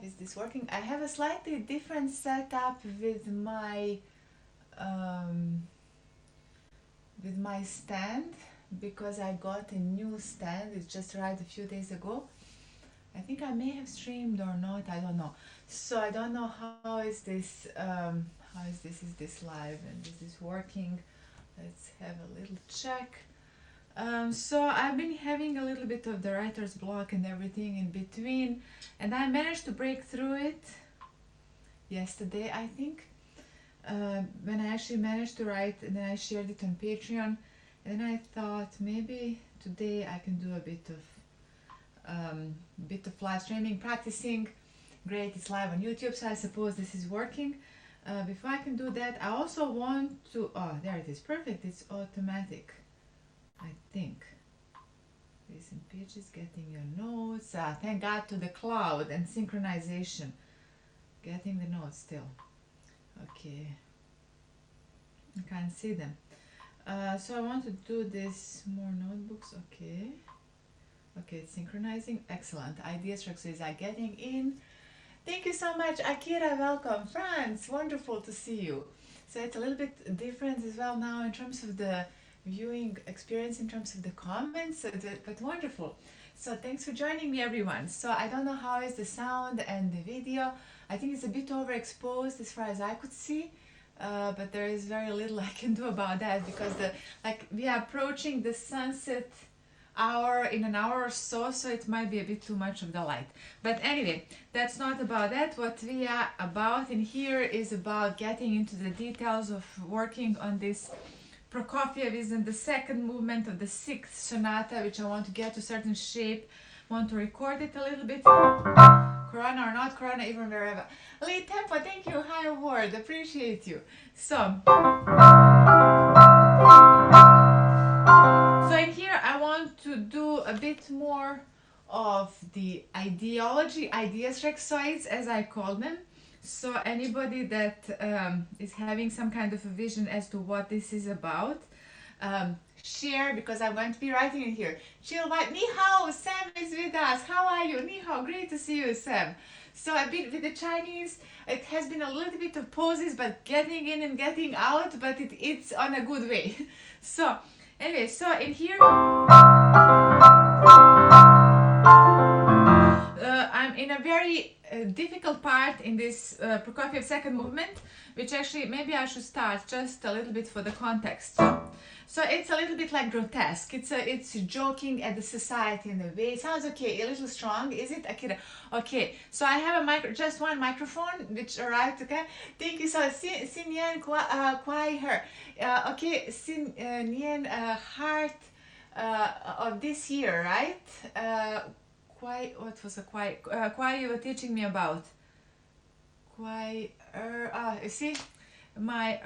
Is this working? I have a slightly different setup with my stand, because I got a new stand. It just arrived a few days ago. I think I may have streamed or not, I don't know. So I don't know how is this is this live and is this working? Let's have a little check. So I've been having a little bit of the writer's block and everything in between, and I managed to break through it yesterday, I think, when I actually managed to write, and then I shared it on Patreon, and then I thought maybe today I can do a bit of live streaming, practicing. Great, it's live on YouTube, so I suppose this is working. Before I can do that, I also want to, oh, there it is, perfect, it's automatic, I think. Recent pages, getting your notes, thank God to the cloud and synchronization. Getting the notes still. Okay, I can't see them. So I want to do this, more notebooks, okay. Okay, it's synchronizing, excellent. Ideasrexoids are getting in. Thank you so much, Akira, welcome. Franz, wonderful to see you. So it's a little bit different as well now in terms of the viewing experience, in terms of the comments, but wonderful. So thanks for joining me, everyone. So I don't know how is the sound and the video. I think it's a bit overexposed as far as I could see, but there is very little I can do about that, because we are approaching the sunset hour in an hour or so, so it might be a bit too much of the light. But anyway, that's not about that. What we are about in here is about getting into the details of working on this Prometheus is in the second movement of the sixth sonata, which I want to get to a certain shape. Want to record it a little bit. Corona or not Corona, even wherever. Lee Tempo, thank you, high award, appreciate you. So in here I want to do a bit more of the ideology, Ideasrexoids as I call them. So anybody that is having some kind of a vision as to what this is about, share, because I'm going to be writing in here. Chill white, ni hao, Sam is with us. How are you? Ni hao, great to see you, Sam. So a bit with the Chinese, it has been a little bit of pauses, but getting in and getting out, but it's on a good way. So anyway, so in here, I'm in a very difficult part in this Prokofiev second movement, which actually maybe I should start just a little bit for the context. So it's a little bit like grotesque. It's joking at the society in a way. It sounds okay, a little strong, is it, Akira? Okay, so I have a just one microphone which arrived. Okay, thank you. So Sin Yen Kwai her. Okay, Sin Yen heart of this year, right? What was a Kwai you were teaching me about? Kwai you see my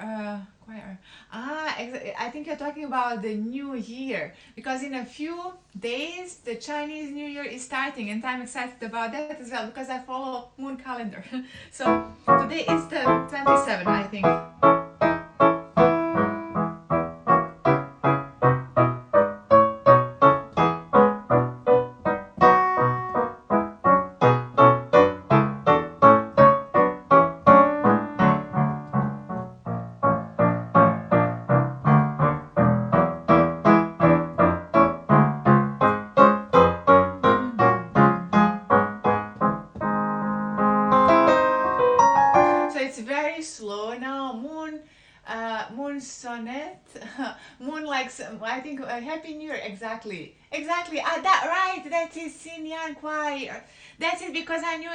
I think you're talking about the new year, because in a few days the Chinese New Year is starting, and I'm excited about that as well, because I follow moon calendar. So today is the 27th, I think. Sonnet, moon like, I think Happy New Year, exactly. That right, that is Sin Yan Kwai. That's it, because I knew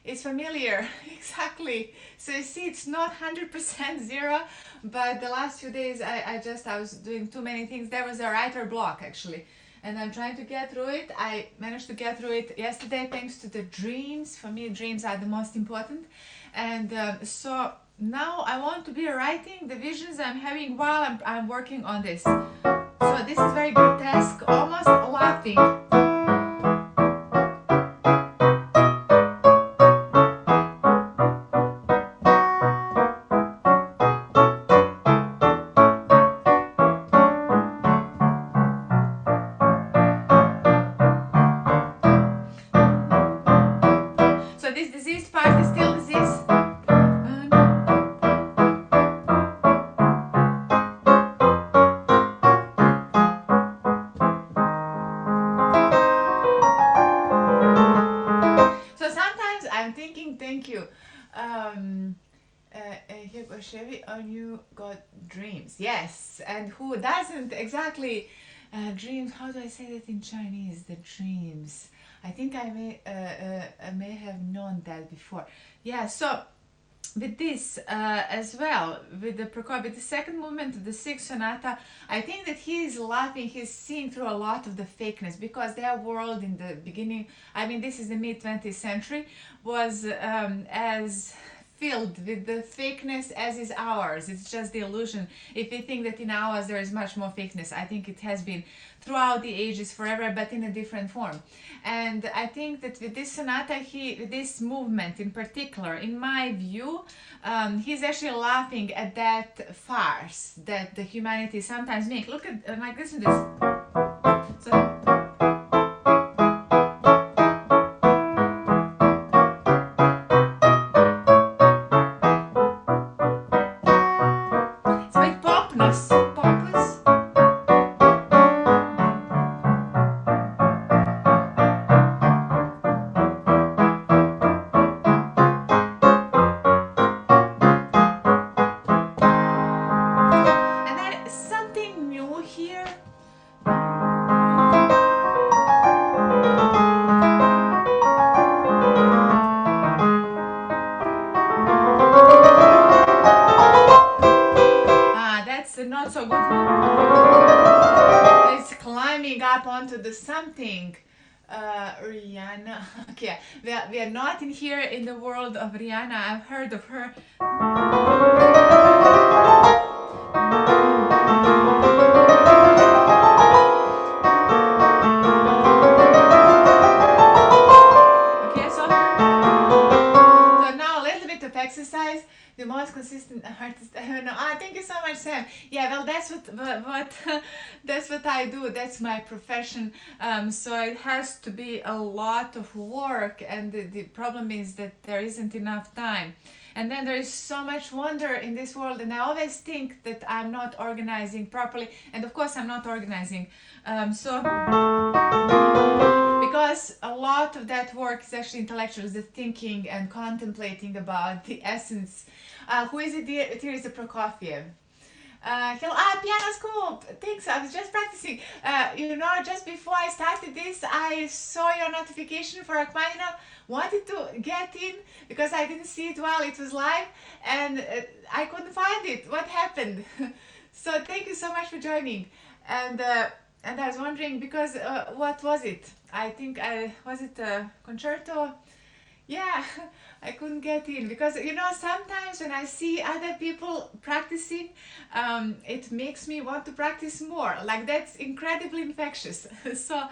it's familiar. Exactly. So you see, it's not 100% zero, but the last few days I was doing too many things. There was a writer block actually, and I'm trying to get through it. I managed to get through it yesterday thanks to the dreams. For me, dreams are the most important, and so now I want to be writing the visions I'm having while I'm working on this. So this is very grotesque, almost laughing. I'm thinking, thank you. Chevy on you got dreams. Yes, and who doesn't exactly dreams? How do I say that in Chinese? The dreams. I think I may have known that before. Yeah. So with this as well, with the Prokofiev, the second movement of the sixth sonata, I think that he is laughing, he's seeing through a lot of the fakeness, because their world in the beginning, I mean, this is the mid 20th century, was as filled with the fakeness as is ours. It's just the illusion. If we think that in ours there is much more fakeness, I think it has been throughout the ages forever, but in a different form. And I think that with this sonata, with this movement in particular, in my view, he's actually laughing at that farce that the humanity sometimes make. Look at, like, listen to this. So, it's like popness, pompous. And then something new here. That's not so good. It's climbing up onto the something. Rihanna. Okay, we are not in here in the world of Rihanna. I've heard of her. Okay, so now a little bit of exercise. The most consistent artist I ever know. Thank you so much, Sam. Yeah, well, that's what that's what I do. That's my profession. So it has to be a lot of work, and the problem is that there isn't enough time. And then there is so much wonder in this world, and I always think that I'm not organizing properly, and of course I'm not organizing. Because a lot of that work is actually intellectual, the thinking and contemplating about the essence. Who is it? It is the Prokofiev. Hello, piano school. Thanks. I was just practicing. Just before I started this, I saw your notification for Rachmaninoff. Wanted to get in because I didn't see it while it was live, and I couldn't find it. What happened? So thank you so much for joining. And I was wondering because what was it? I think was it a concerto? Yeah, I couldn't get in because sometimes when I see other people practicing, it makes me want to practice more. Like, that's incredibly infectious. So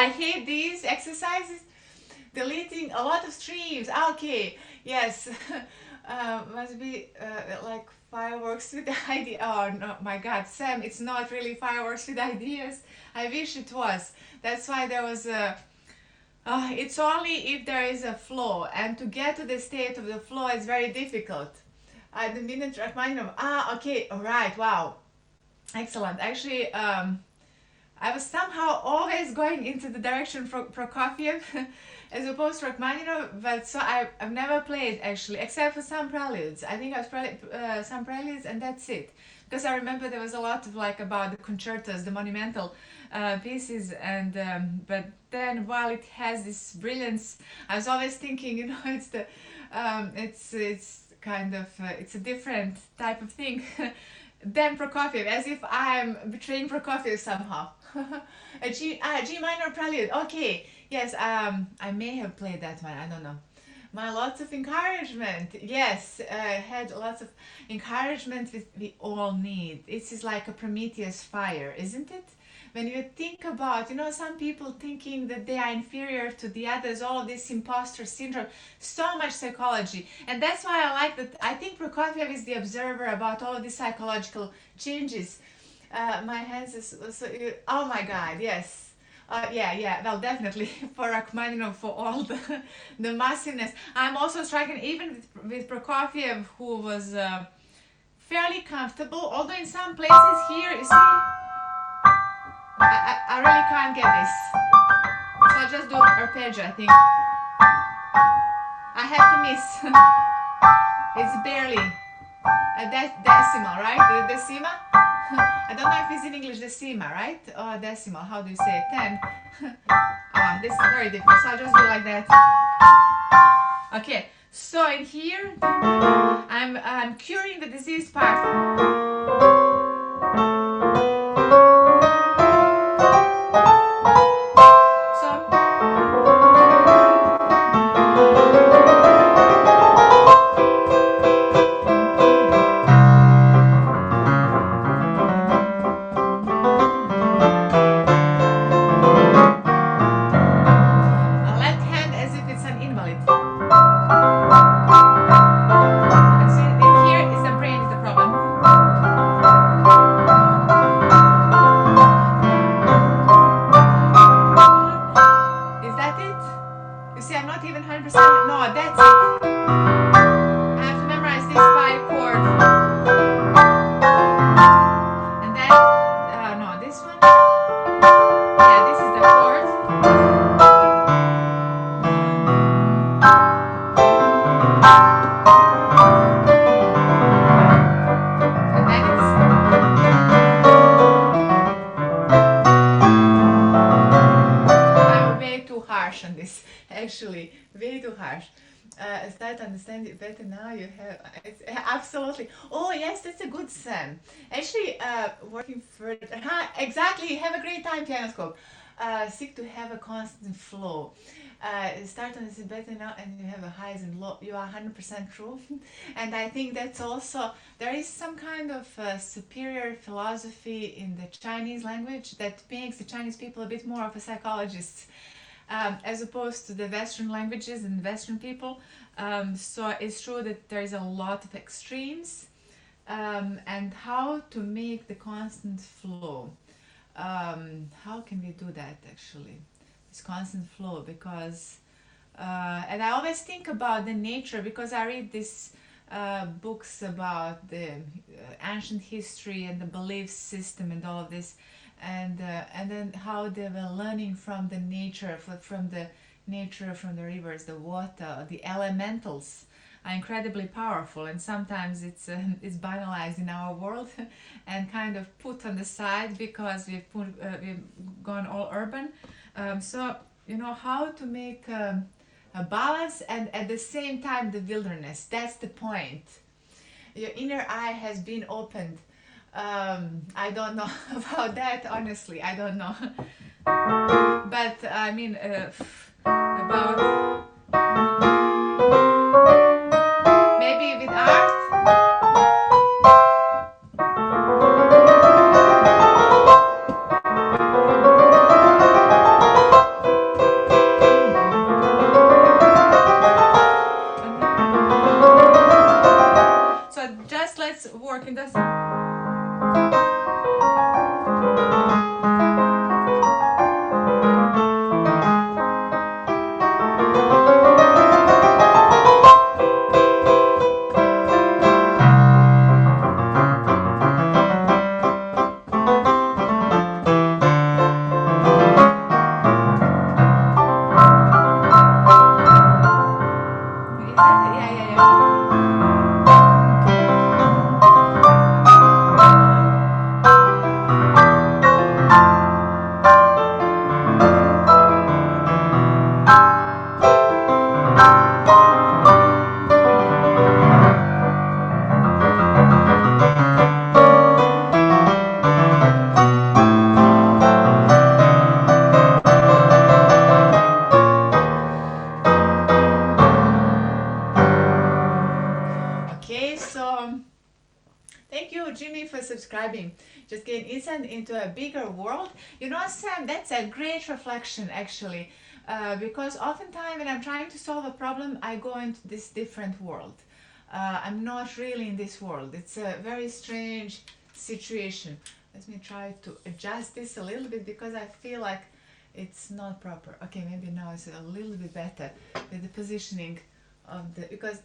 I hate these exercises. Deleting a lot of streams. Okay, yes. Must be like fireworks with ideas. Oh no, my God, Sam, it's not really fireworks with ideas. I wish it was. That's why there was a. It's only if there is a flow, and to get to the state of the flow is very difficult. The minute Rachmaninoff. Okay, all right, wow, excellent. Actually, I was somehow always going into the direction for Prokofiev as opposed to Rachmaninoff, but so I've never played actually, except for some preludes. I think I've played some preludes and that's it. Because I remember there was a lot of about the concertos, the monumental pieces, and but then while it has this brilliance, I was always thinking, it's the it's kind of it's a different type of thing. Than Prokofiev, as if I'm betraying Prokofiev somehow. A G minor prelude. Okay, yes, I may have played that one. I don't know. My lots of encouragement. Yes, had lots of encouragement we all need. It is like a Prometheus fire, isn't it? When you think about, some people thinking that they are inferior to the others, all of this imposter syndrome, so much psychology. And that's why I like that. I think Prokofiev is the observer about all of these psychological changes. My hands is so, oh my God, yes. Yeah, well, definitely for Rachmaninoff, for all the massiveness. I'm also striking even with Prokofiev, who was fairly comfortable, although in some places here, you see, I really can't get this. So I'll just do arpeggio, I think. I have to miss. It's barely a decimal, right? The decima? I don't know if it's in English decima, right? Or decimal, how do you say it? 10. This is very difficult, so I'll just do like that. Okay, so in here, I'm curing the disease part. Actually, way too harsh. Start to understand it better now. You have absolutely. Oh yes, that's a good Sam. Actually, working further. Exactly. Have a great time, Pianoscope. Seek to have a constant flow. Start to understand better now, and you have a highs and low. You are 100% true, and I think that's also there is some kind of superior philosophy in the Chinese language that makes the Chinese people a bit more of a psychologist. As opposed to the Western languages and Western people. So it's true that there is a lot of extremes and how to make the constant flow. How can we do that actually? This constant flow because and I always think about the nature because I read these books about the ancient history and the belief system and all of this and then how they were learning from the nature, from the rivers, the water, the elementals are incredibly powerful, and sometimes it's banalized in our world and kind of put on the side because we've gone all urban. So you know how to make a balance and at the same time the wilderness. That's the point. Your inner eye has been opened. I don't know about that, honestly. I don't know. But I mean, about maybe with art. So just let's work in this. Subscribing, just gain insight into a bigger world. You know, Sam, that's a great reflection actually, because oftentimes when I'm trying to solve a problem, I go into this different world. I'm not really in this world. It's a very strange situation. Let me try to adjust this a little bit because I feel like it's not proper. Okay, maybe now it's a little bit better with the positioning of the, because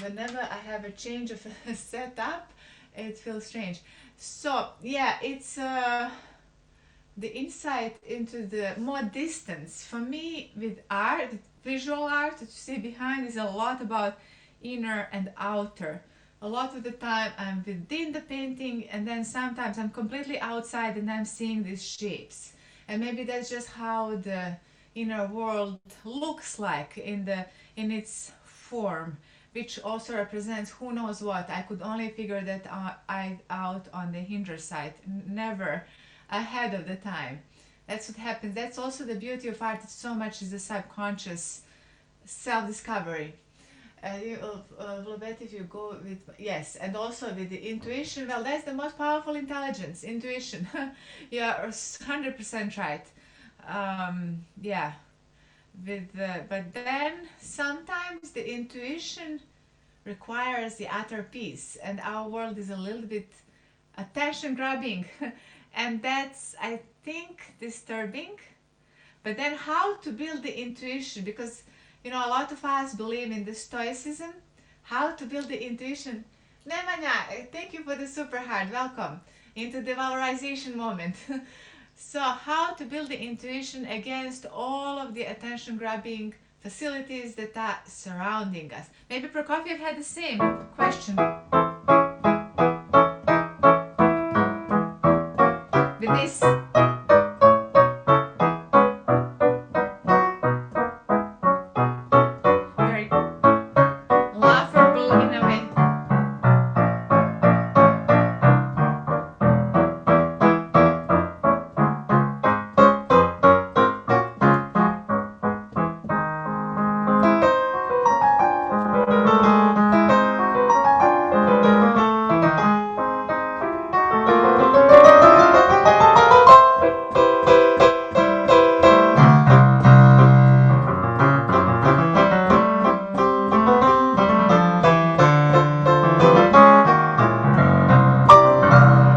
whenever I have a change of a setup, it feels strange. So yeah, it's the insight into the more distance. For me, with art, visual art, to see behind is a lot about inner and outer. A lot of the time I'm within the painting, and then sometimes I'm completely outside and I'm seeing these shapes. And maybe that's just how the inner world looks like in its form, which also represents who knows what. I could only figure that out on the hinder side, never ahead of the time. That's what happens. That's also the beauty of art. It's so much is the subconscious self-discovery. A little bit if you go with, yes, and also with the intuition. Well, that's the most powerful intelligence, intuition. You're 100% right. Yeah, but then sometimes the intuition requires the utter peace, and our world is a little bit attention grabbing, and that's, I think, disturbing. But then how to build the intuition, because a lot of us believe in the stoicism. How to build the intuition. Nemanja, thank you for the super heart. Welcome into the valorization moment. So how to build the intuition against all of the attention grabbing facilities that are surrounding us. Maybe Prokofiev had the same question with this. Very laughable in a way.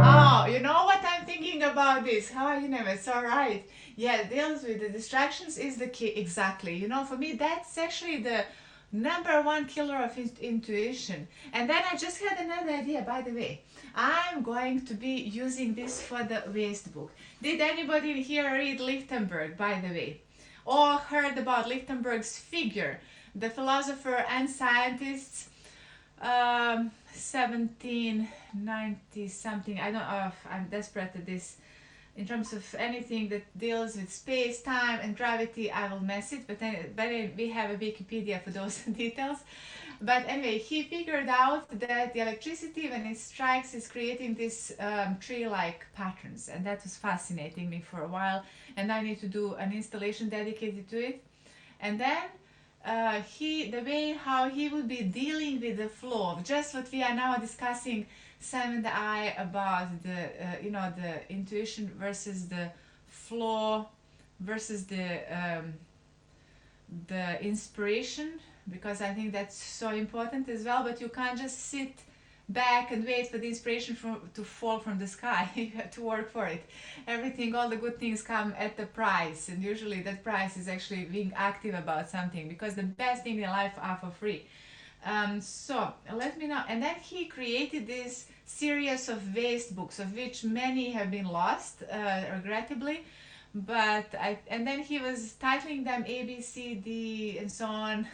Oh, you know what I'm thinking about this? How are you, Neves? It's all right. Yeah, deals with the distractions is the key. Exactly. For me, that's actually the number one killer of intuition. And then I just had another idea, by the way. I'm going to be using this for the waste book. Did anybody here read Lichtenberg, by the way? Or heard about Lichtenberg's figure, the philosopher and scientist, 1790 something. I don't know if I'm desperate at this. In terms of anything that deals with space, time, and gravity, I will mess it. But we have a Wikipedia for those details. But anyway, he figured out that the electricity, when it strikes, is creating these tree-like patterns, and that was fascinating me for a while. And I need to do an installation dedicated to it. And then the way how he would be dealing with the flow of just what we are now discussing, Sam and I, about the intuition versus the flow versus the inspiration, because I think that's so important as well. But you can't just sit back and wait for the inspiration to fall from the sky. You have to work for it. Everything, all the good things come at the price, and usually that price is actually being active about something, because the best things in life are for free. So let me know. And then he created this series of waste books, of which many have been lost, regrettably. And then he was titling them A, B, C, D, and so on.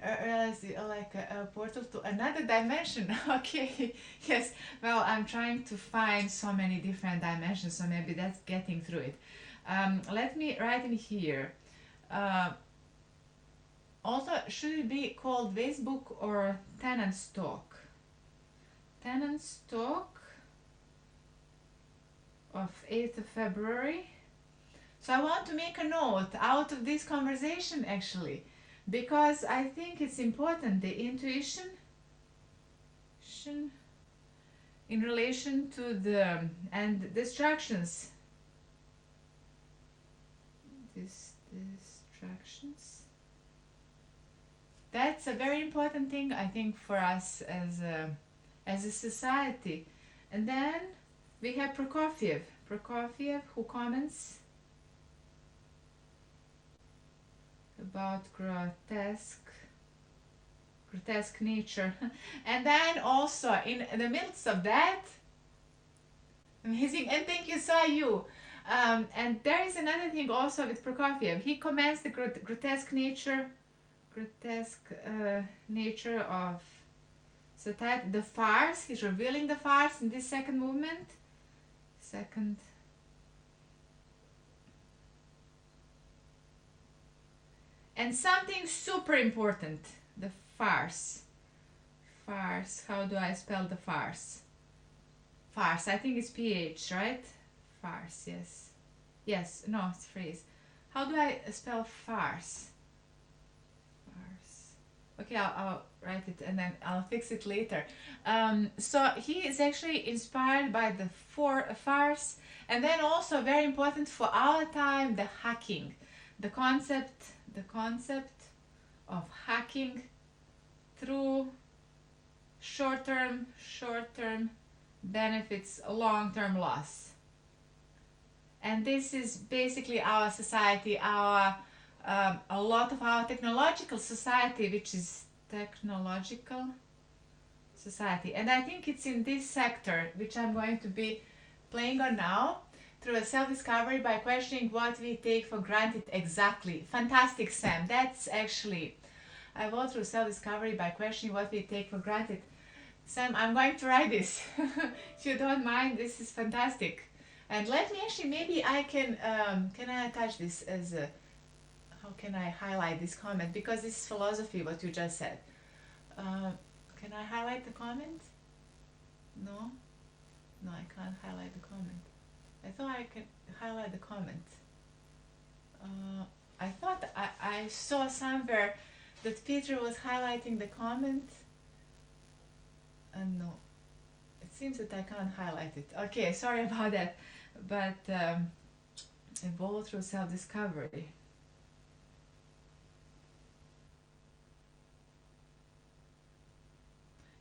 Like a portal to another dimension. Okay, yes. Well, I'm trying to find so many different dimensions, so maybe that's getting through it. Let me write in here. Also, should it be called Waste Book or Tenants Talk? Tenants Talk of 8th of February. So I want to make a note out of this conversation, actually, because I think it's important, the intuition in relation to the and distractions. Distractions. That's a very important thing, I think, for us as a society. And then we have Prokofiev, who comments about grotesque nature. And then also in the midst of that, amazing, and thank you, Sayu. And there is another thing also with Prokofiev. He comments the grotesque nature of society, the farce. He's revealing the farce in this second movement. And something super important, the farce. Farce, how do I spell the farce? Farce, I think it's PH, right? Farce, yes. Yes, no, it's phrase. How do I spell farce? Farce. Okay, I'll write it and then I'll fix it later. So he is actually inspired by the farce, and then also very important for our time, the hacking. The concept of hacking through short-term benefits, long-term loss. And this is basically our society, a lot of our technological society, which is technological society. And I think it's in this sector, which I'm going to be playing on now, through a self-discovery by questioning what we take for granted exactly. Fantastic, Sam. That's actually, I go through self-discovery by questioning what we take for granted. Sam, I'm going to write this. If you don't mind, this is fantastic. And let me actually, maybe I can I attach this as a, how can I highlight this comment? Because this is philosophy, what you just said. Can I highlight the comment? No? No, I can't highlight the comment. I thought I could highlight the comment. I thought I saw somewhere that Peter was highlighting the comment. No, it seems that I can't highlight it. Okay, sorry about that. But evolve through self-discovery.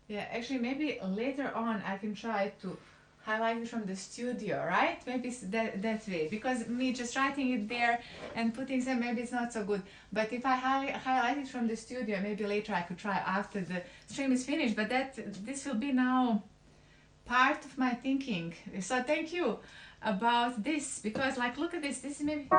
Yeah, actually maybe later on I can try to highlight it from the studio, right? Maybe it's that way, because me just writing it there and putting some, maybe it's not so good. But if I highlight it from the studio, maybe later I could try after the stream is finished. But this will be now part of my thinking. So thank you about this, because like, look at this, this is maybe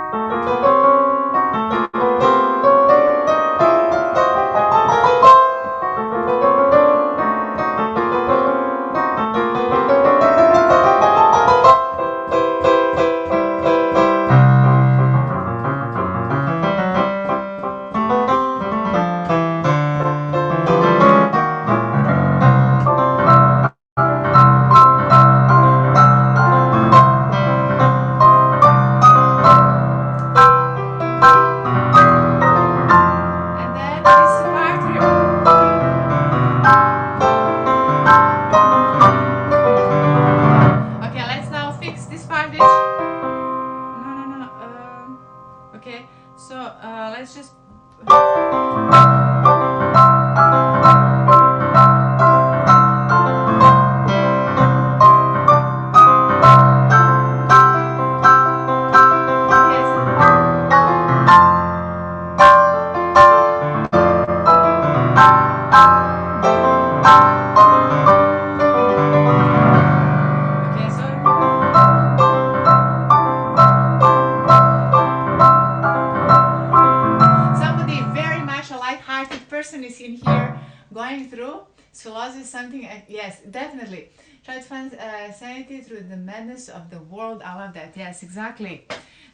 yes, definitely. Try to find sanity through the madness of the world. I love that. Yes, exactly.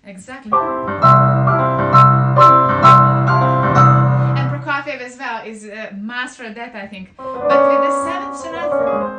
Exactly. And Prokofiev as well is a master at that, I think. But with the seventh sonata.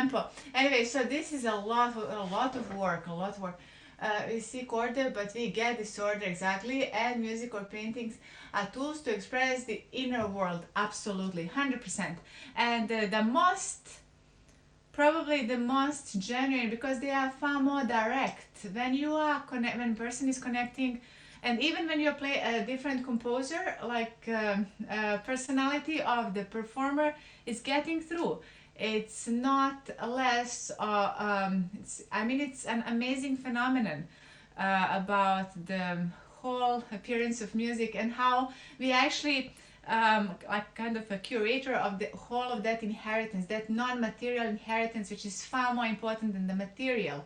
tempo. Anyway, so this is a lot of work, we seek order, but we get disorder exactly. And music or paintings are tools to express the inner world, absolutely, 100%. And probably the most genuine, because they are far more direct. When when person is connecting, and even when you play a different composer, like personality of the performer is getting through. It's not less. It's an amazing phenomenon about the whole appearance of music, and how we actually like kind of a curator of the whole of that inheritance, that non-material inheritance, which is far more important than the material.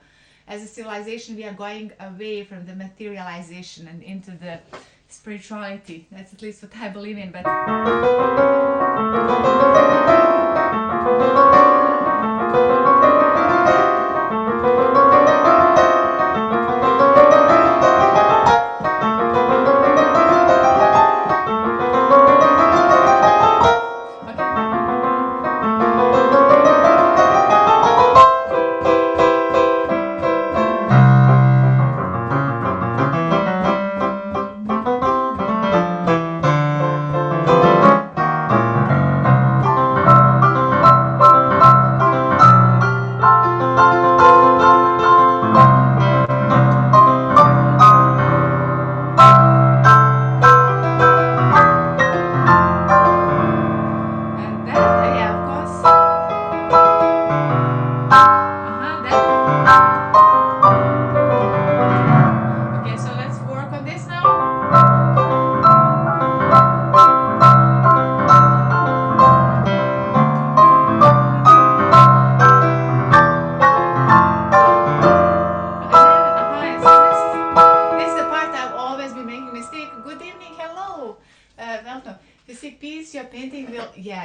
As a civilization, we are going away from the materialization and into the spirituality. That's at least what I believe in. But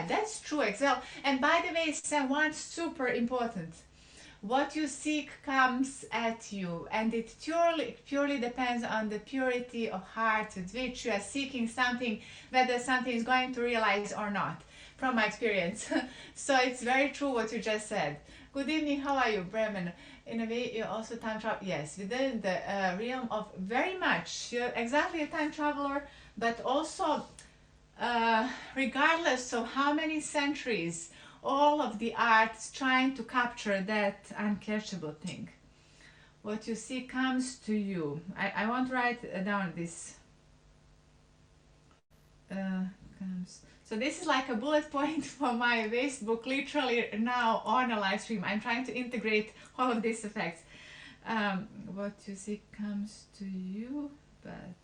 that's true, Excel. And by the way, one super important. What you seek comes at you, and it purely depends on the purity of heart with which you are seeking something, whether something is going to realize or not, from my experience. So it's very true what you just said. Good evening, how are you, Bremen? In a way, you're also time travel. Yes, within the realm of very much. You're exactly a time traveler, but also regardless of how many centuries, all of the arts trying to capture that uncatchable thing. What you see comes to you. I want to write down this. So this is like a bullet point for my waste book, literally now on a live stream. I'm trying to integrate all of these effects. What you see comes to you, but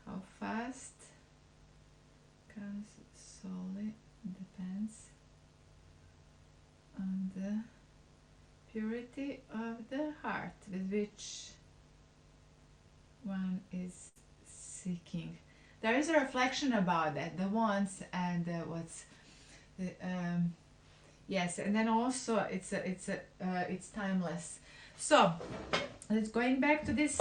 how fast comes solely depends on the purity of the heart with which one is seeking. There is a reflection about that, the wants and what's the yes, and then also it's timeless. So let's going back to this.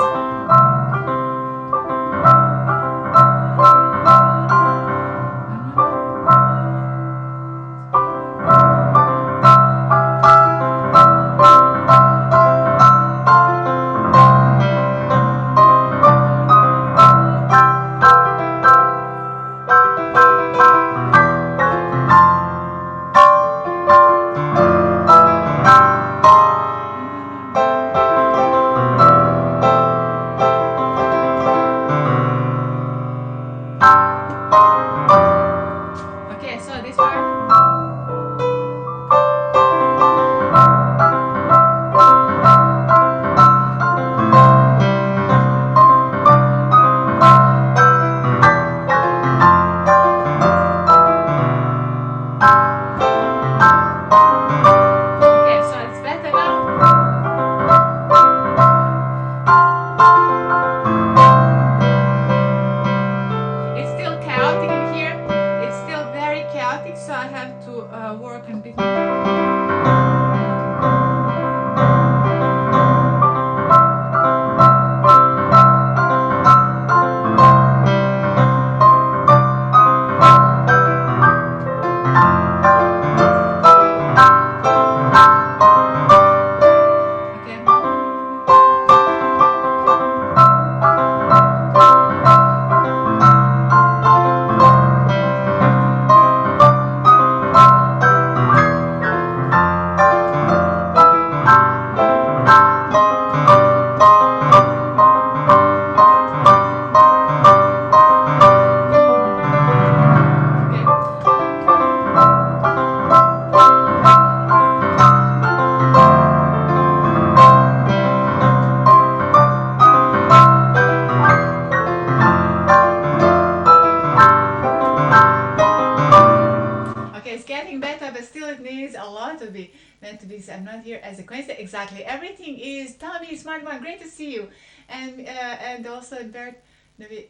meant to be. I'm not here as a coincidence. Exactly. Everything is. Tommy, smart one. Great to see you. And also Bert.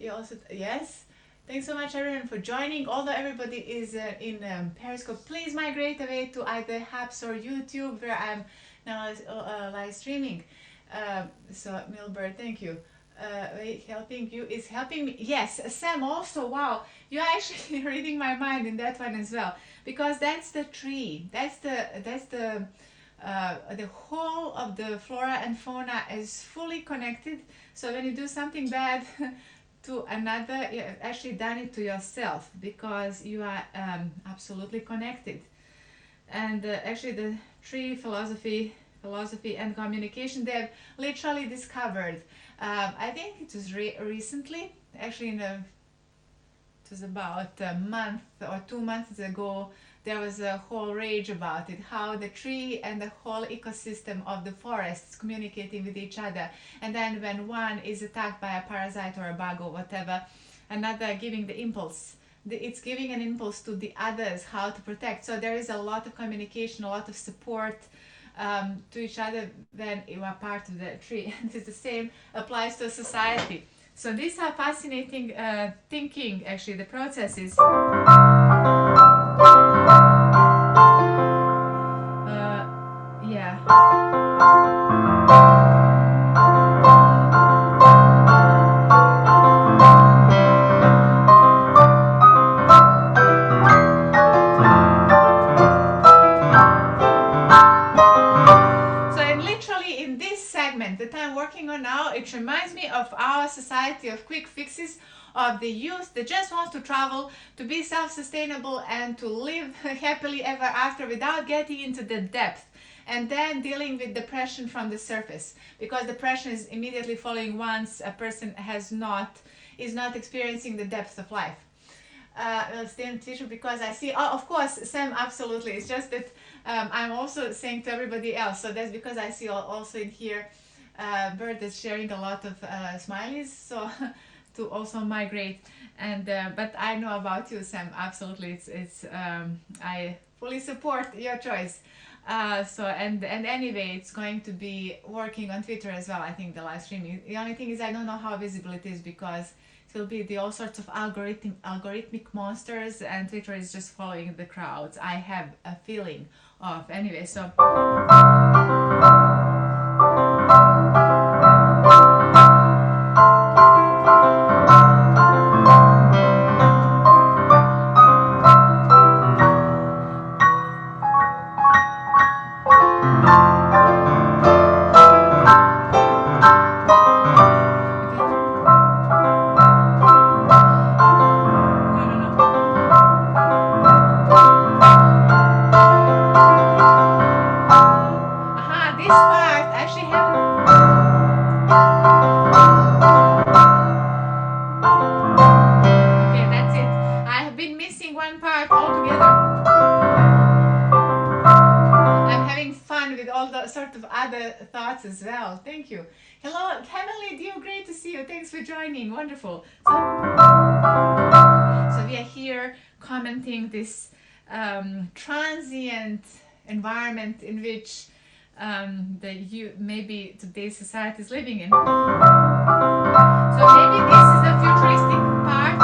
You also yes. Thanks so much everyone for joining. Although everybody is in Periscope, please migrate away to either Hubs or YouTube, where I'm now live streaming. So Milbert, thank you. Helping you is helping me. Yes, Sam also. Wow, you're actually reading my mind in that one as well, because that's the tree. That's the whole of the flora and fauna is fully connected. So when you do something bad to another, you have actually done it to yourself, because you are absolutely connected. And actually the tree philosophy and communication, they've literally discovered, I think it was recently, actually it was about a month or 2 months ago, there was a whole rage about it, how the tree and the whole ecosystem of the forest is communicating with each other. And then when one is attacked by a parasite or a bug or whatever, another giving the impulse. It's giving an impulse to the others how to protect. So there is a lot of communication, a lot of support to each other when you are part of the tree. And it's the same applies to society. So these are fascinating thinking, actually, the processes. Yeah. So and literally in this segment that I'm working on now, it reminds me of our society of quick fixes, of the youth that just wants to travel, to be self-sustainable and to live happily ever after without getting into the depth, and then dealing with depression from the surface, because depression is immediately following once a person is not experiencing the depth of life. Stay teacher, because I see, oh, of course, Sam, absolutely. It's just that I'm also saying to everybody else, so that's because I see also in here Bert is sharing a lot of smileys, so to also migrate. And but I know about you, Sam, absolutely. It's I fully support your choice. So and anyway, it's going to be working on Twitter as well, I think, the live streaming. The only thing is I don't know how visible it is, because it will be all sorts of algorithmic monsters, and Twitter is just following the crowds, I have a feeling of. Anyway, so this part actually okay, that's it. I have been missing one part altogether. I'm having fun with all the sort of other thoughts as well. Thank you. Hello, Heavenly Dew, great to see you. Thanks for joining. Wonderful. So we are here commenting this transient environment in which maybe today's society is living in. So maybe this is the futuristic part.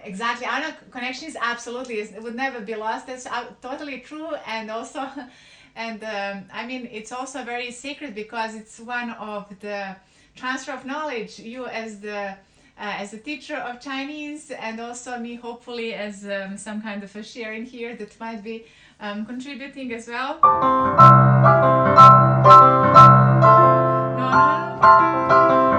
Exactly, our connection is absolutely, it would never be lost. That's totally true. And also, and I mean, it's also very sacred, because it's one of the transfer of knowledge. You as a teacher of Chinese, and also me, hopefully, as some kind of a sharing here that might be contributing as well. No.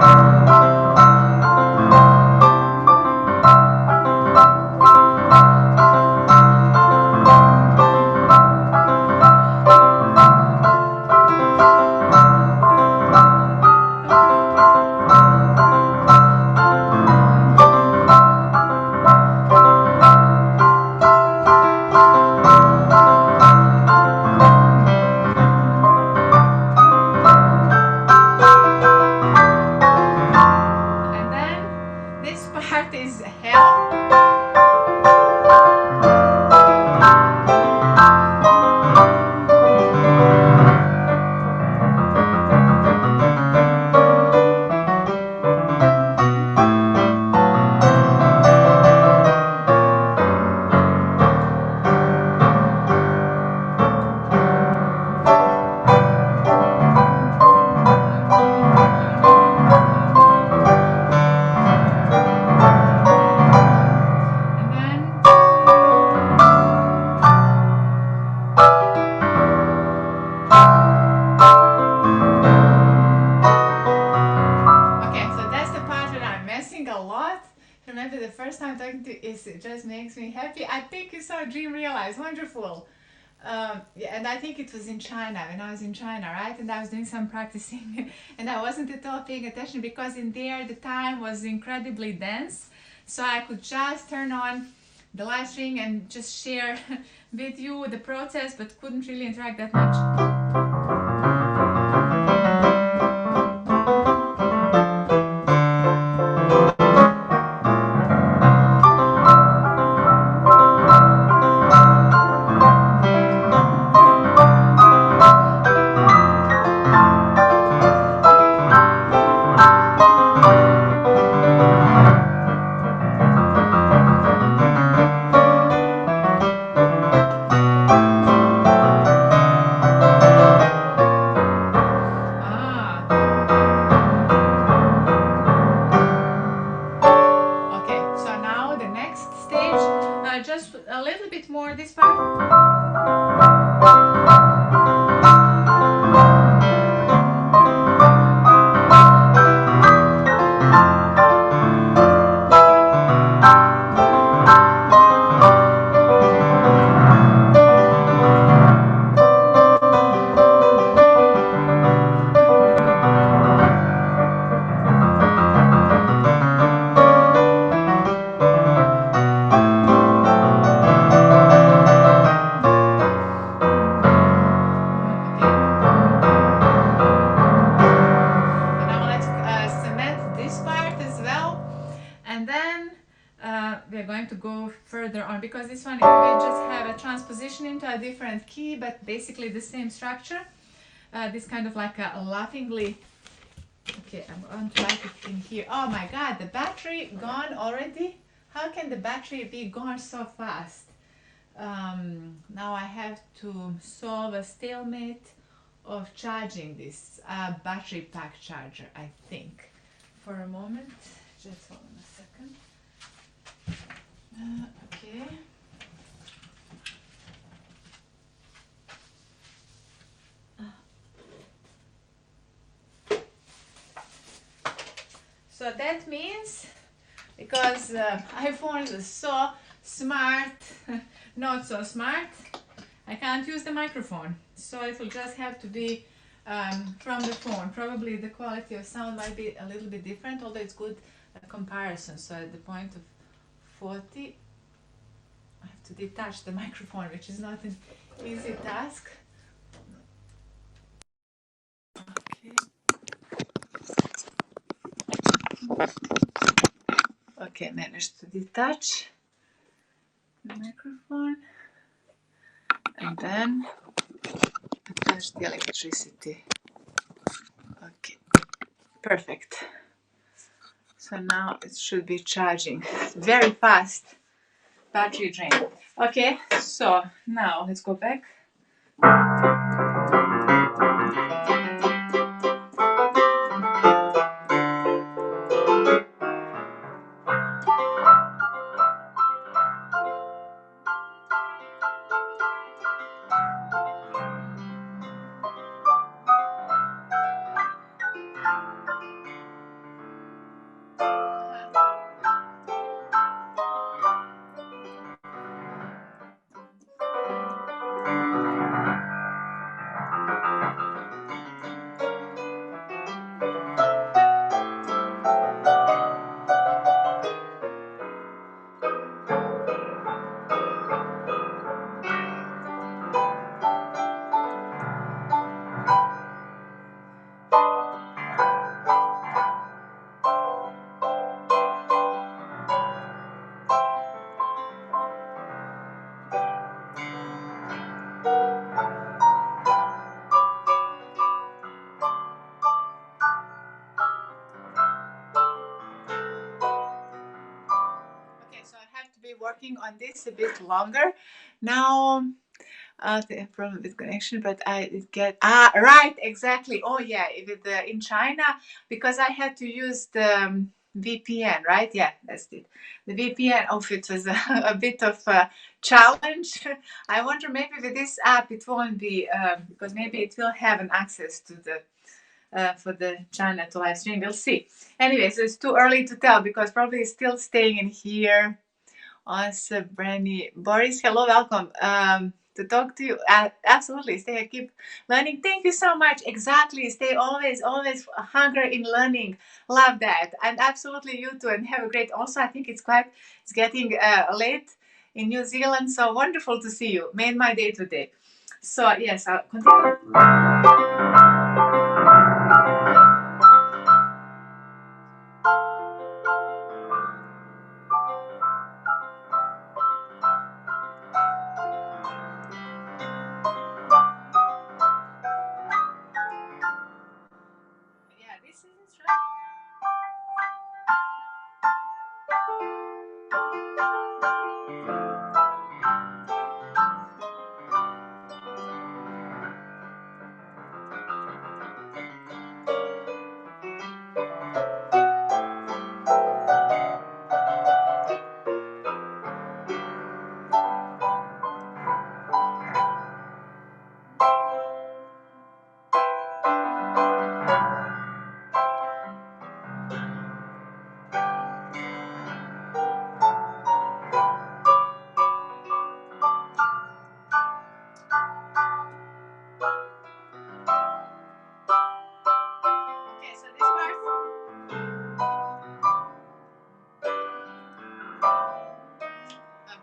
It just makes me happy. I think you saw a dream realized. Wonderful. Yeah, and I think it was in China, when I was in China, right? And I was doing some practicing and I wasn't at all paying attention because in there the time was incredibly dense. So I could just turn on the live stream and just share with you the process, but couldn't really interact that much. Just a little bit more this part. Because this one we just have a transposition into a different key, but basically the same structure. This kind of like a laughingly. Okay, I'm going to write it in here. Oh my God, the battery gone already? How can the battery be gone so fast? Now I have to solve a stalemate of charging this battery pack charger, I think. For a moment, just hold on a second. Okay. So that means, because iPhone is so smart, not so smart, I can't use the microphone. So it will just have to be from the phone. Probably the quality of sound might be a little bit different, although it's good comparison. So at the point of 40, I have to detach the microphone, which is not an easy task. Okay, managed to detach the microphone and then attach the electricity. Okay, perfect. So now it should be charging very fast. Battery drain. Okay, so now let's go back. Okay, so I have to be working on this a bit longer. Now, the problem with connection, but I get right, exactly. Oh yeah, with the in China, because I had to use the VPN, right? Yeah, that's it. The VPN. Oh, it was a bit of a challenge. I wonder maybe with this app it won't be because maybe it will have an access to the. For the China to live stream, we'll see. Anyway, so it's too early to tell because probably it's still staying in here. Awesome, Brandy. Boris, hello, welcome. To talk to you. Absolutely. Stay, keep learning. Thank you so much. Exactly. Stay always hunger in learning. Love that. And absolutely you too. And have a great, also, I think it's getting late in New Zealand. So wonderful to see you. Made my day today. So, yes, I'll continue. Yeah, this is right. Okay, so this part.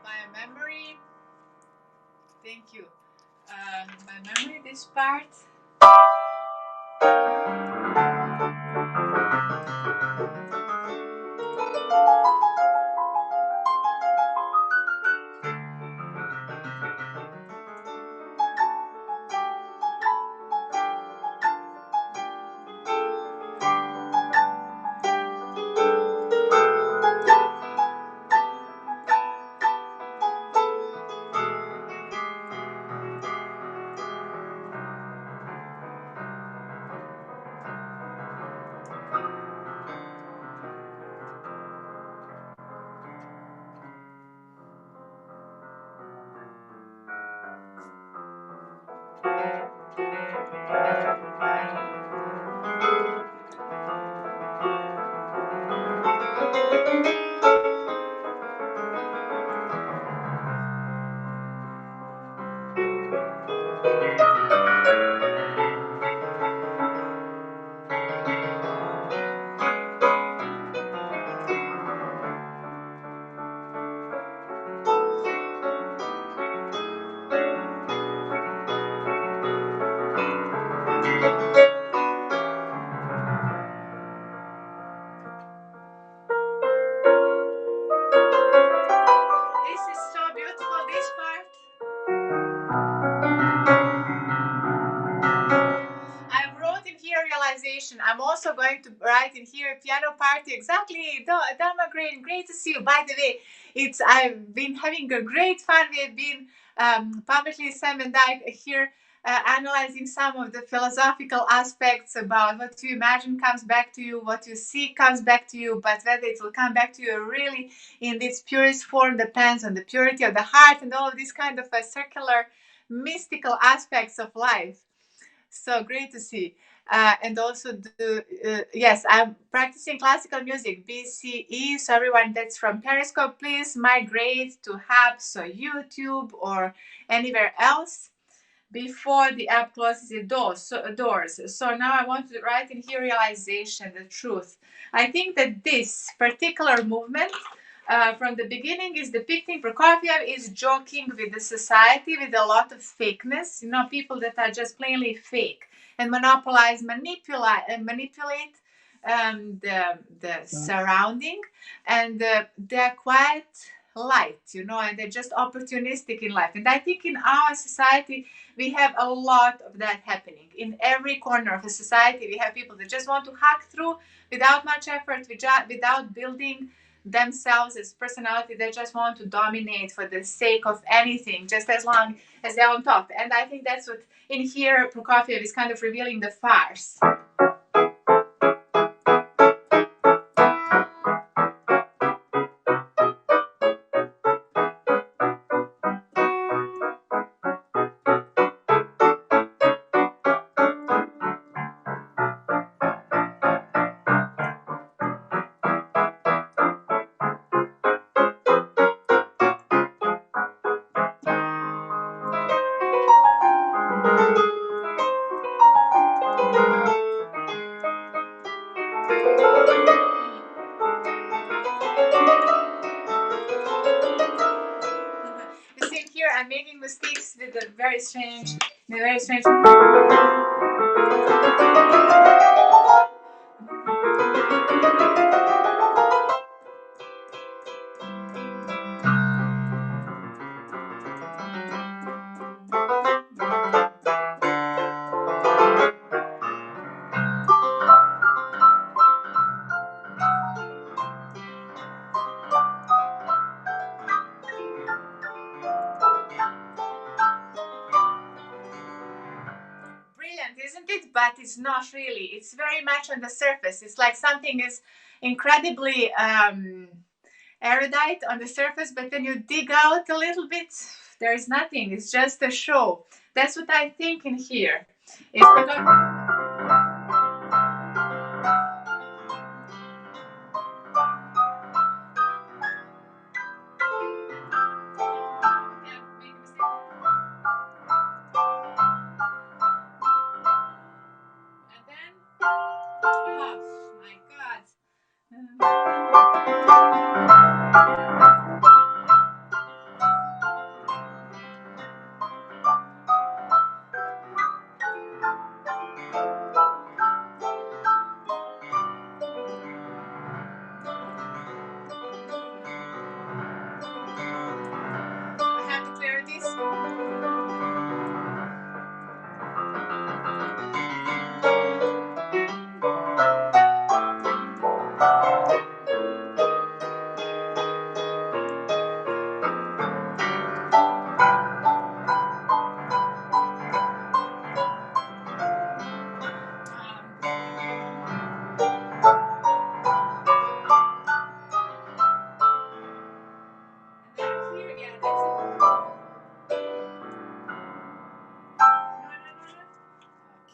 By memory. Thank you. By memory, this part. This is so beautiful, this part. I wrote in here realization. I'm also going to write in here piano party. Exactly, Dharma, great to see you. By the way, I've been having a great fun. We've been publicly Sam and I here analyzing some of the philosophical aspects about what you imagine comes back to you, what you see comes back to you, but whether it will come back to you really in this purest form depends on the purity of the heart and all of these kind of circular mystical aspects of life. So great to see. And also, yes, I'm practicing classical music, BCE. So everyone that's from Periscope, please migrate to Hubs or YouTube or anywhere else before the app closes its doors. So now I want to write in here realization, the truth. I think that this particular movement from the beginning is depicting Prokofiev is joking with the society with a lot of fakeness, people that are just plainly fake and manipulate the surrounding, and they're quite light, you know, and they're just opportunistic in life. And I think in our society, we have a lot of that happening. In every corner of a society, we have people that just want to hack through without much effort, without building themselves as personality. They just want to dominate for the sake of anything, just as long as they're on top. And I think that's what in here Prokofiev is kind of revealing the farce. You see here, I'm making mistakes with the very strange. Brilliant, isn't it? But it's not really. It's very much on the surface. It's like something is incredibly erudite on the surface, but then you dig out a little bit, there is nothing. It's just a show. That's what I think in here. It's I have to clear this.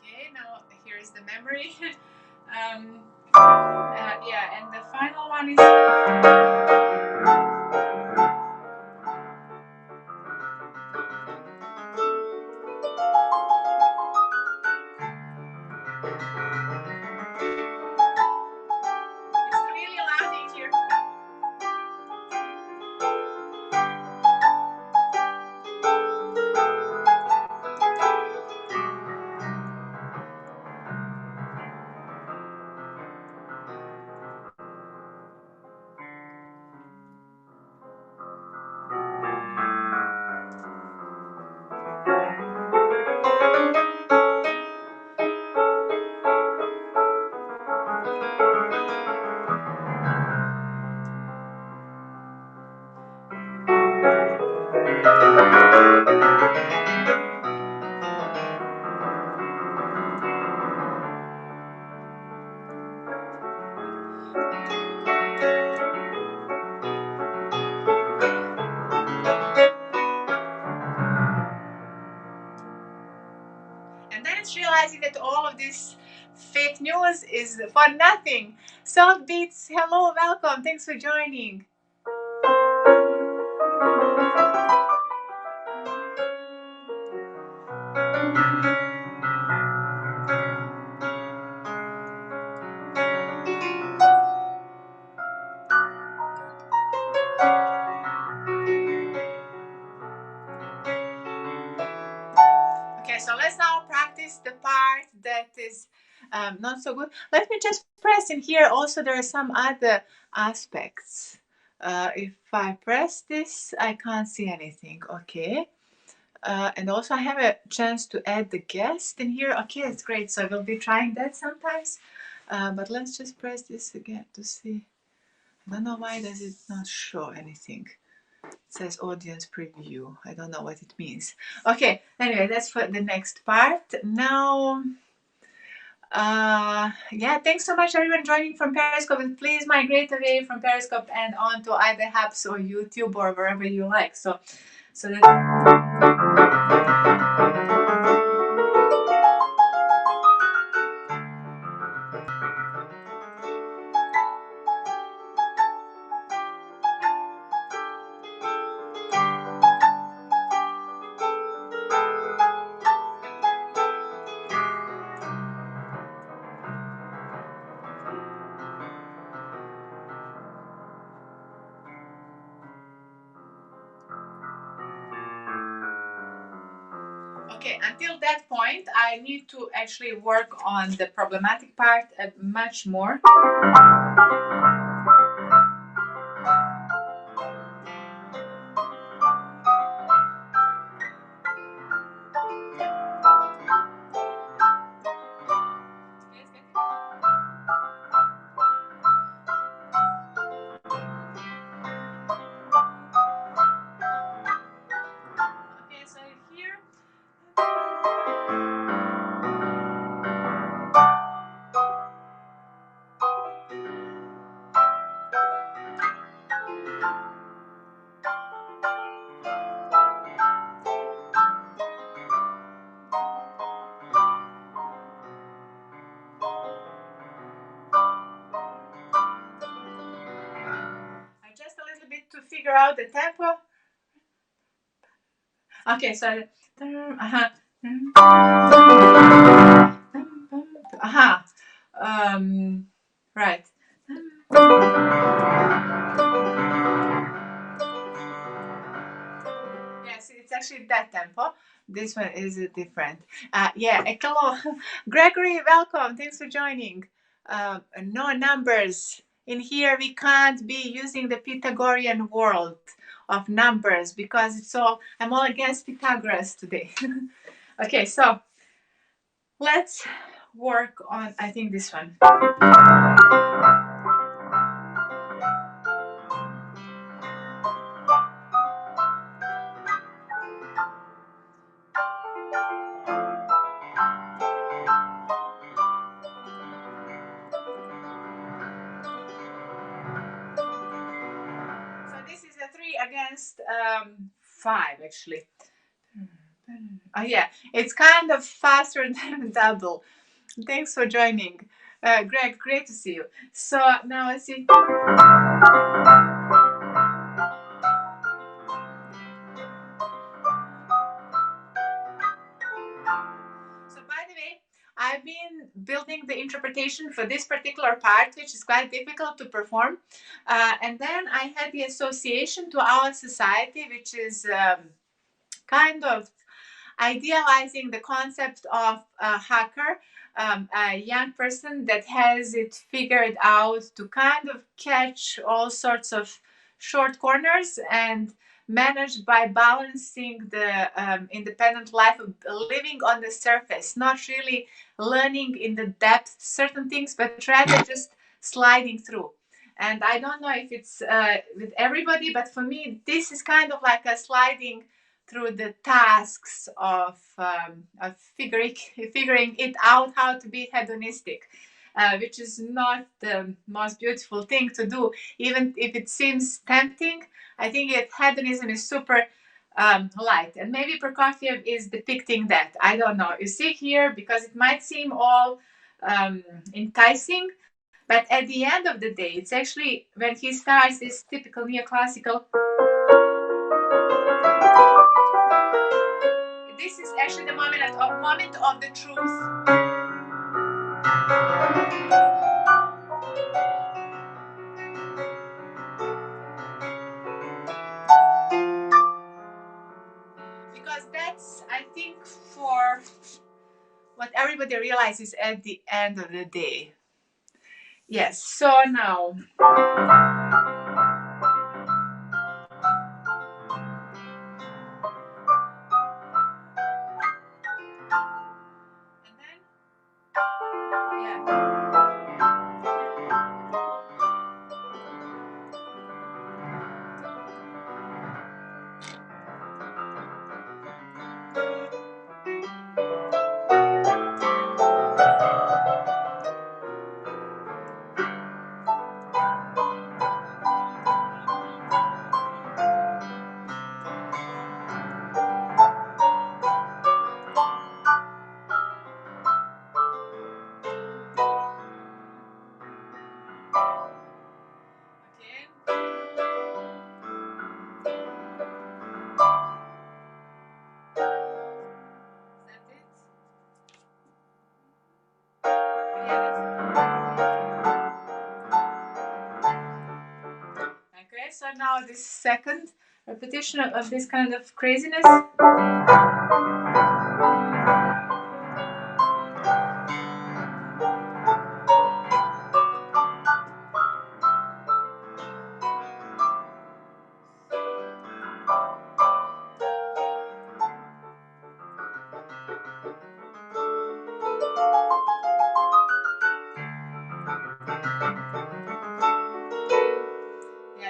Okay, now here is the memory. Yeah, and the final one is. It's really loud in here. And then it's realizing that all of this fake news is for nothing. Soft Beats, hello, welcome, thanks for joining. Okay, so let's now practice the part that is not so good. Let me just press in here. Also, there are some other aspects If I press this, I can't see anything. Okay. And also I have a chance to add the guest in here. Okay, it's great. So I will be trying that sometimes. But let's just press this again to see. I don't know why does it not show anything. It says audience preview. I don't know what it means. Okay, anyway, that's for the next part. Now, yeah, thanks so much everyone joining from Periscope. And please migrate away from Periscope and onto either Hubs or YouTube or wherever you like. So that. Okay, until that point, I need to actually work on the problematic part much more. Okay, so here. Just a little bit to figure out the tempo. Okay, so right. Yes, it's actually that tempo. This one is different. Yeah, hello, Gregory. Welcome. Thanks for joining. No numbers in here. We can't be using the Pythagorean world of numbers because it's all. I'm all against Pythagoras today. Okay, so let's work on. I think this one. This is a 3 against 5 actually. Oh yeah, it's kind of faster than double. Thanks for joining. Greg, great to see you. So now let's see. So by the way, I've been building the interpretation for this particular part, which is quite difficult to perform. And then I had the association to our society, which is kind of idealizing the concept of a hacker, a young person that has it figured out to kind of catch all sorts of short corners and manage by balancing the independent life of living on the surface, not really learning in the depth certain things, but rather just sliding through. And I don't know if it's with everybody, but for me, this is kind of like a sliding through the tasks of figuring it out how to be hedonistic, which is not the most beautiful thing to do, even if it seems tempting. I think hedonism is super light, and maybe Prokofiev is depicting that. I don't know. You see here, because it might seem all enticing, but at the end of the day, it's actually when he starts this typical neoclassical. This is actually the moment of the truth. Because that's, I think, for what everybody realizes at the end of the day. Yes, so now. now this second repetition of this kind of craziness.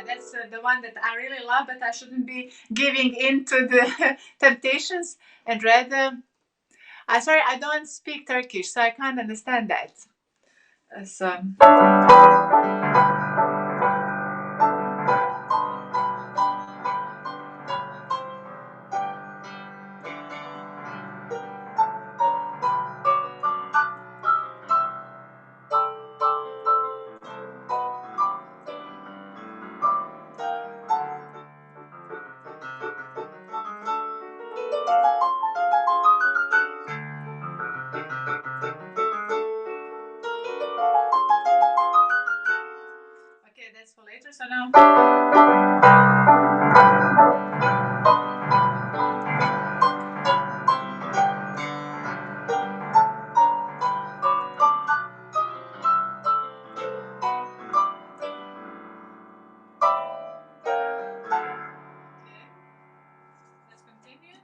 That's the one that I really love, but I shouldn't be giving in to the temptations and rather. Sorry, I don't speak Turkish, so I can't understand that. So. Okay, that's for later. So now. Let's continue.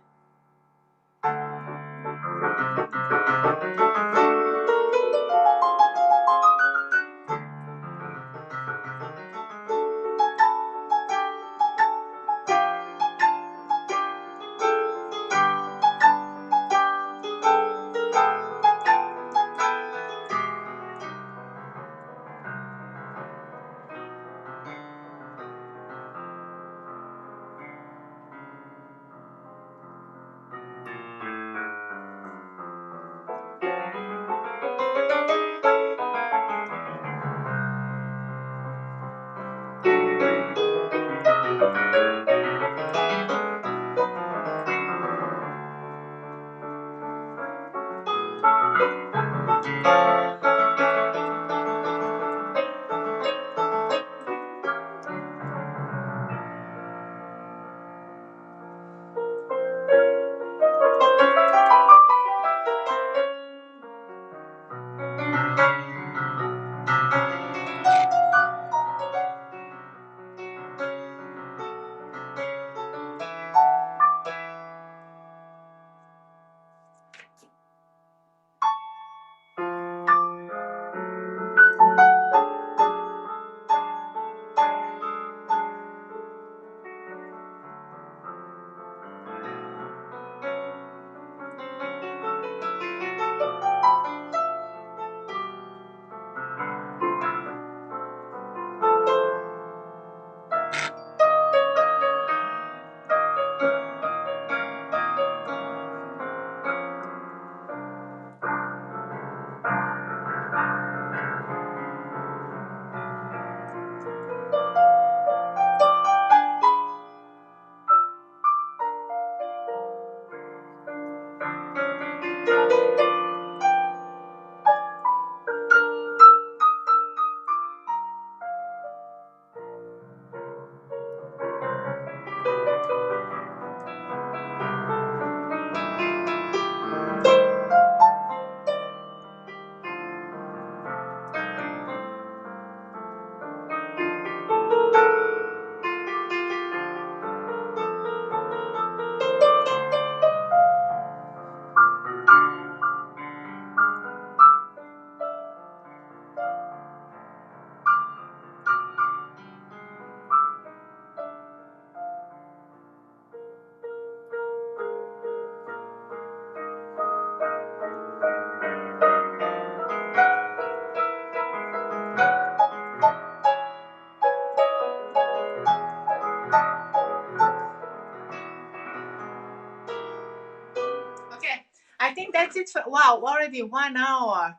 Okay, I think that's it for wow, already 1 hour.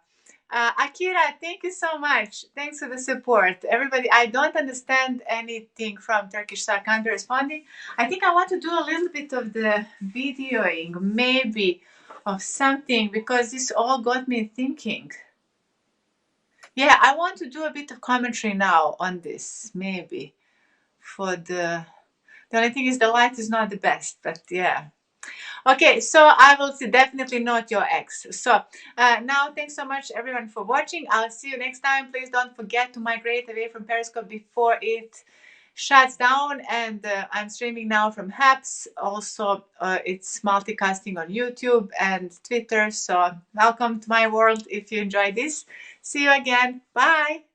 Akira, thank you so much. Thanks for the support. Everybody, I don't understand anything from Turkish, so I can't be responding. I think I want to do a little bit of the videoing, maybe of something, because this all got me thinking. Yeah, I want to do a bit of commentary now on this, maybe for the only thing is the light is not the best, but yeah. Okay, so I will see definitely not your ex. So now thanks so much everyone for watching. I'll see you next time. Please don't forget to migrate away from Periscope before it shuts down. And I'm streaming now from Habs. Also, it's multicasting on YouTube and Twitter. So welcome to my world if you enjoy this. See you again. Bye.